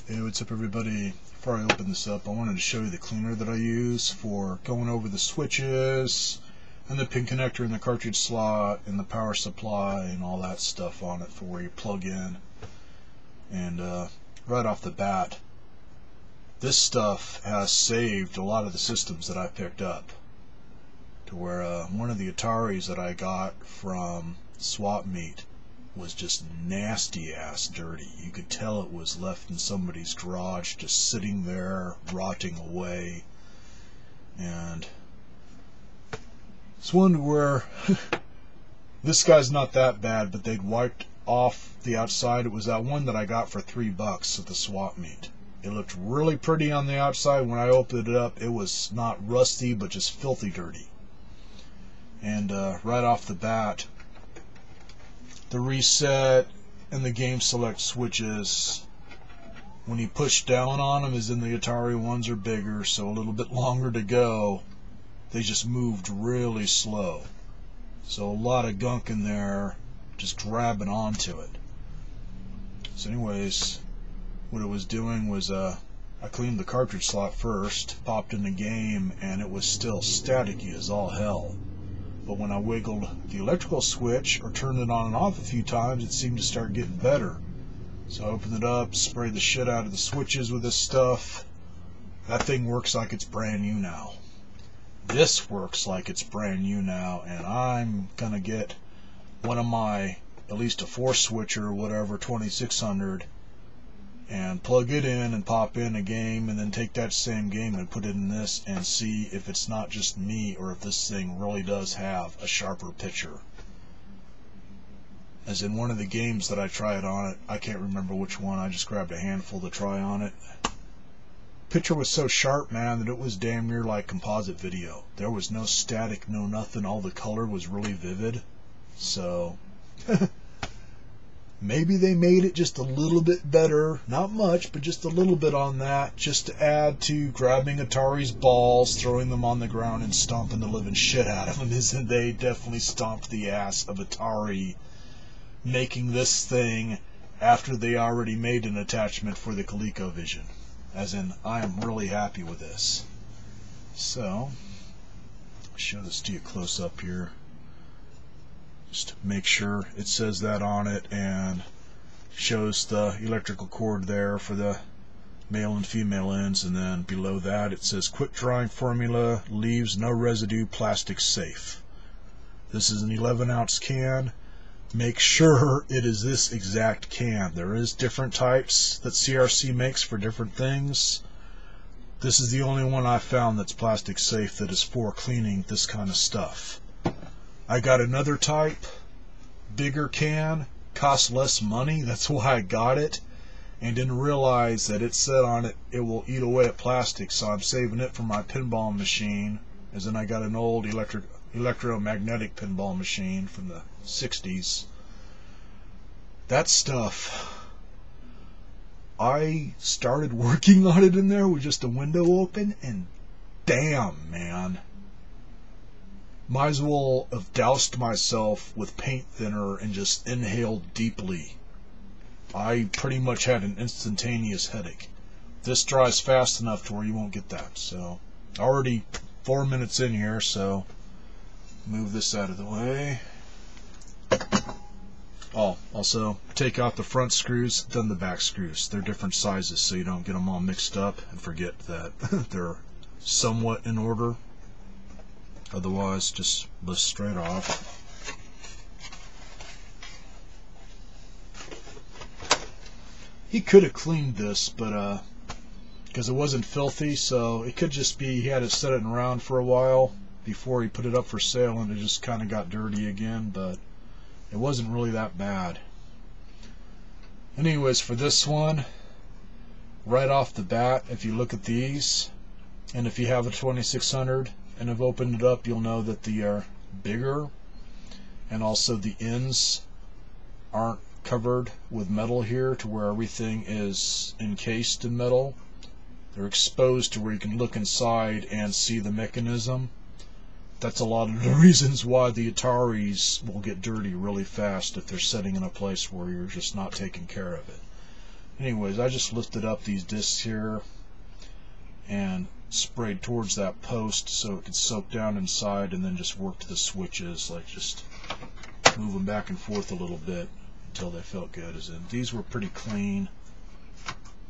Hey, what's up everybody? Before I open this up, I wanted to show you the cleaner that I use for going over the switches and the pin connector in the cartridge slot and the power supply and all that stuff on it for where you plug in. And right off the bat, this stuff has saved a lot of the systems that I picked up, to where one of the Ataris that I got from swap meet was just nasty ass dirty. You could tell it was left in somebody's garage, just sitting there rotting away. And it's one where this guy's not that bad, but they'd wiped off the outside. It was that one that I got for $3 at the swap meet. It looked really pretty on the outside. When I opened it up, it was not rusty, but just filthy dirty. And right off the bat, the reset and the game select switches, when you push down on them, as in the Atari ones are bigger, so a little bit longer to go, they just moved really slow. So a lot of gunk in there just grabbing onto it. So anyways, what it was doing was I cleaned the cartridge slot first, popped in the game, and it was still staticky as all hell. But when I wiggled the electrical switch or turned it on and off a few times, it seemed to start getting better. So I opened it up, sprayed the shit out of the switches with this stuff. That thing works like it's brand new now. This works like it's brand new now, and I'm gonna get one of my, at least a fore switcher or whatever, 2600, and plug it in and pop in a game, and then take that same game and put it in this and see if it's not just me or if this thing really does have a sharper picture. As in one of the games that I tried on it, I can't remember which one, I just grabbed a handful to try on it. Picture was so sharp, man, that it was damn near like composite video. There was no static, no nothing, all the color was really vivid. So maybe they made it just a little bit better, not much, but just a little bit on that, just to add to grabbing Atari's balls, throwing them on the ground, and stomping the living shit out of them. Isn't they definitely stomped the ass of Atari making this thing after they already made an attachment for the Coleco Vision. As in, I am really happy with this. So, I'll show this to you close up here. Just make sure it says that on it, and shows the electrical cord there for the male and female ends, and then below that it says quick drying formula, leaves no residue, plastic safe. This is an 11-ounce can. Make sure it is this exact can. There is different types that CRC makes for different things. This is the only one I found that's plastic safe that is for cleaning this kind of stuff. I got another type, bigger can, costs less money, that's why I got it, and didn't realize that it said on it, it will eat away at plastic, so I'm saving it for my pinball machine. As in, I got an old electromagnetic pinball machine from the 60s. That stuff, I started working on it in there with just a window open, and damn, man. Might as well have doused myself with paint thinner and just inhaled deeply. I pretty much had an instantaneous headache. This dries fast enough to where you won't get that. So, already 4 minutes in here, so move this out of the way. Oh, also take out the front screws, then the back screws. They're different sizes, so you don't get them all mixed up and forget that they're somewhat in order. Otherwise, just lift straight off. He could have cleaned this, but because it wasn't filthy, so it could just be he had it sitting around for a while before he put it up for sale, and it just kind of got dirty again, but it wasn't really that bad. Anyways, for this one, right off the bat, if you look at these, and if you have a 2600 and have opened it up, you'll know that they are bigger, and also the ends aren't covered with metal here to where everything is encased in metal. They're exposed to where you can look inside and see the mechanism. That's a lot of the reasons why the Ataris will get dirty really fast if they're sitting in a place where you're just not taking care of it. Anyways, I just lifted up these discs here and sprayed towards that post so it could soak down inside, and then just worked the switches, like just move them back and forth a little bit until they felt good. As in, these were pretty clean.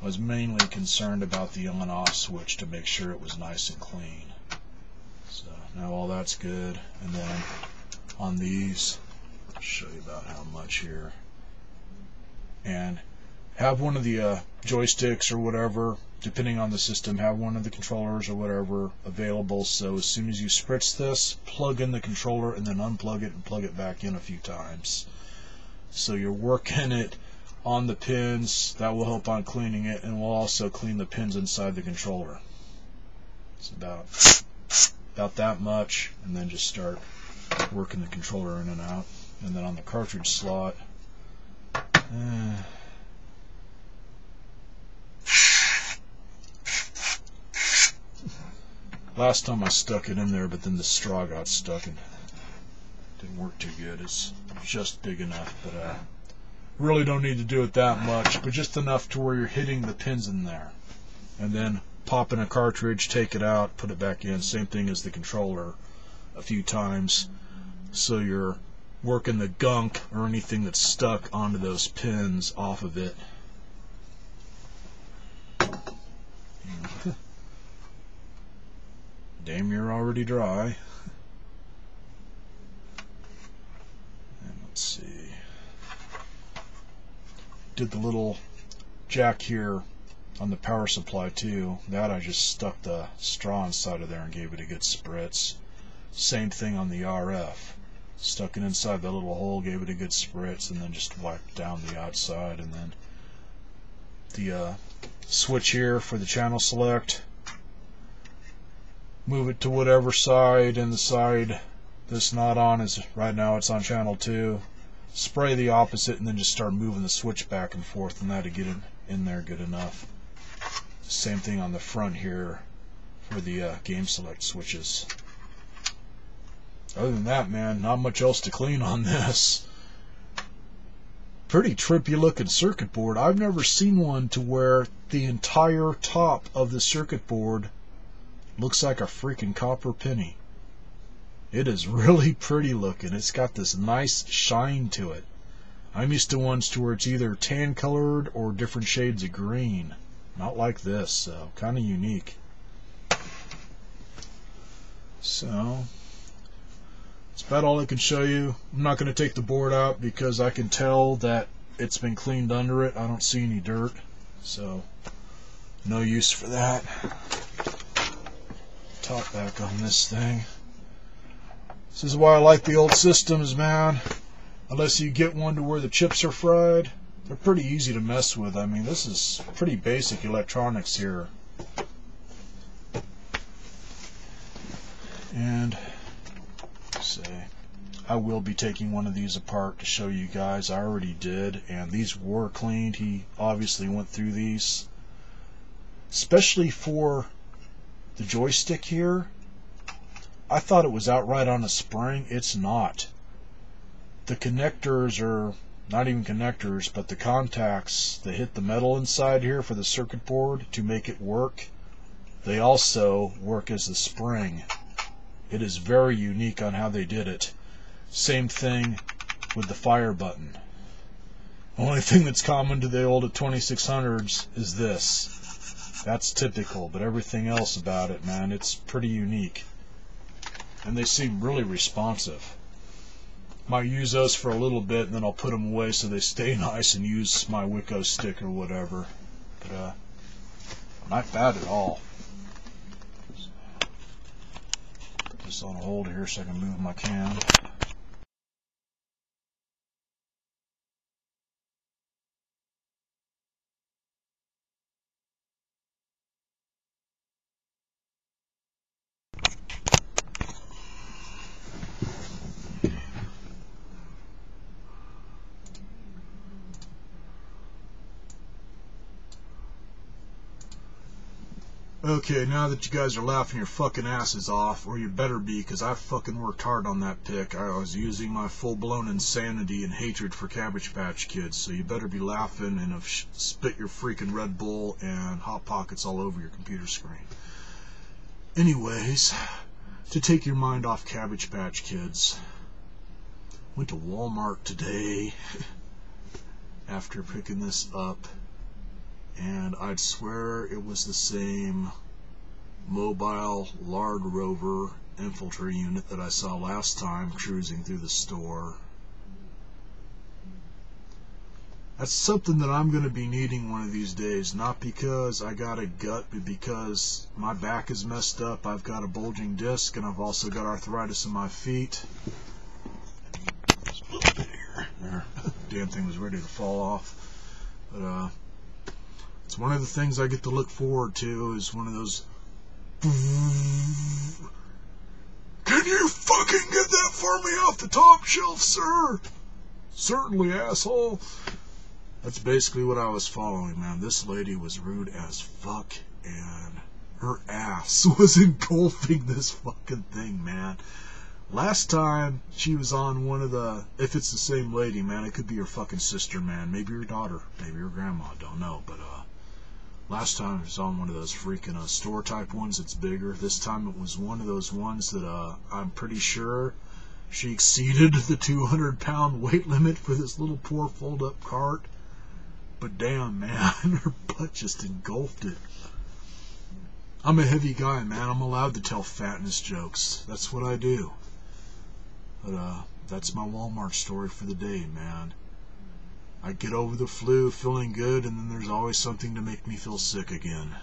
I was mainly concerned about the on-off switch to make sure it was nice and clean. So now all that's good, and then on these, I'll show you about how much here. And have one of the joysticks or whatever, depending on the system, have one of the controllers or whatever available, so as soon as you spritz this, plug in the controller and then unplug it and plug it back in a few times. So you're working it on the pins. That will help on cleaning it, and will also clean the pins inside the controller. It's about that much, and then just start working the controller in and out. And then on the cartridge slot, last time I stuck it in there, but then the straw got stuck and didn't work too good. It's just big enough, but really don't need to do it that much, but just enough to where you're hitting the pins in there. And then pop in a cartridge, take it out, put it back in. Same thing as the controller, a few times, so you're working the gunk or anything that's stuck onto those pins off of it. Damn, you're already dry. And let's see. Did the little jack here on the power supply too. That I just stuck the straw inside of there and gave it a good spritz. Same thing on the RF. Stuck it inside that little hole, gave it a good spritz, and then just wiped down the outside. And then the switch here for the channel select. Move it to whatever side, and the side that's not on is, right now it's on channel 2. Spray the opposite, and then just start moving the switch back and forth, and that'll get it in there good enough. Same thing on the front here for the game select switches. Other than that, man, not much else to clean on this. Pretty trippy looking circuit board. I've never seen one to where the entire top of the circuit board looks like a freaking copper penny. It is really pretty looking. It's got this nice shine to it. I'm used to ones to where it's either tan colored or different shades of green. Not like this, so kind of unique. So that's about all I can show you. I'm not going to take the board out because I can tell that it's been cleaned under it. I don't see any dirt, so no use for that. Top back on this thing. This is why I like the old systems, man. Unless you get one to where the chips are fried, they're pretty easy to mess with. I mean, this is pretty basic electronics here. And say, I will be taking one of these apart to show you guys. I already did, and these were cleaned. He obviously went through these, especially for the joystick here. I thought it was outright on a spring. It's not. The connectors are not even connectors, but the contacts that hit the metal inside here for the circuit board to make it work, they also work as the spring. It is very unique on how they did it. Same thing with the fire button. Only thing that's common to the old 2600s is this. That's typical, but everything else about it, man, it's pretty unique. And they seem really responsive. Might use those for a little bit, and then I'll put them away so they stay nice and use my Wicco stick or whatever. But not bad at all. Put this on hold here so I can move my cam. Okay, now that you guys are laughing your fucking asses off, or you better be, because I fucking worked hard on that pick. I was using my full-blown insanity and hatred for Cabbage Patch Kids, so you better be laughing and have spit your freaking Red Bull and Hot Pockets all over your computer screen. Anyways, to take your mind off Cabbage Patch Kids, went to Walmart today after picking this up, and I'd swear it was the same mobile Lard Rover infiltrator unit that I saw last time cruising through the store. That's something that I'm going to be needing one of these days, not because I got a gut, but because my back is messed up, I've got a bulging disc, and I've also got arthritis in my feet. Just a little bit here. There. Damn thing was ready to fall off. But it's one of the things I get to look forward to, is one of those... Can you fucking get that for me off the top shelf, sir? Certainly, asshole. That's basically what I was following, man. This lady was rude as fuck, and her ass was engulfing this fucking thing, man. Last time, she was on one of the... If it's the same lady, man, it could be your fucking sister, man. Maybe your daughter. Maybe your grandma. Don't know, but, last time it was on one of those freaking store-type ones that's bigger. This time it was one of those ones that I'm pretty sure she exceeded the 200-pound weight limit for this little poor fold-up cart. But damn, man, her butt just engulfed it. I'm a heavy guy, man. I'm allowed to tell fatness jokes. That's what I do. But that's my Walmart story for the day, man. I get over the flu feeling good, and then there's always something to make me feel sick again.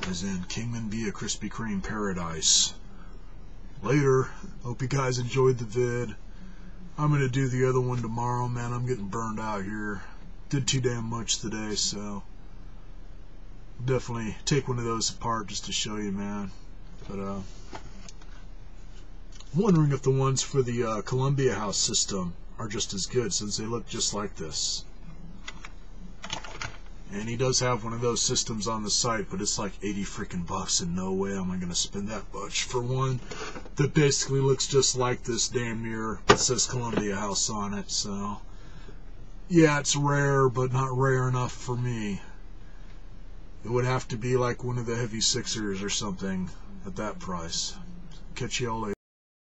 As in, Kingman be a Krispy Kreme paradise. Later. Hope you guys enjoyed the vid. I'm going to do the other one tomorrow, man. I'm getting burned out here. Did too damn much today, so... definitely take one of those apart just to show you, man. But, wondering if the ones for the Columbia House system are just as good, since they look just like this. And he does have one of those systems on the site, but it's like 80 freaking bucks, and no way am I going to spend that much for one that basically looks just like this damn near. It says Columbia House on it, so yeah, it's rare, but not rare enough for me. It would have to be like one of the heavy sixers or something at that price. Catch y'all later.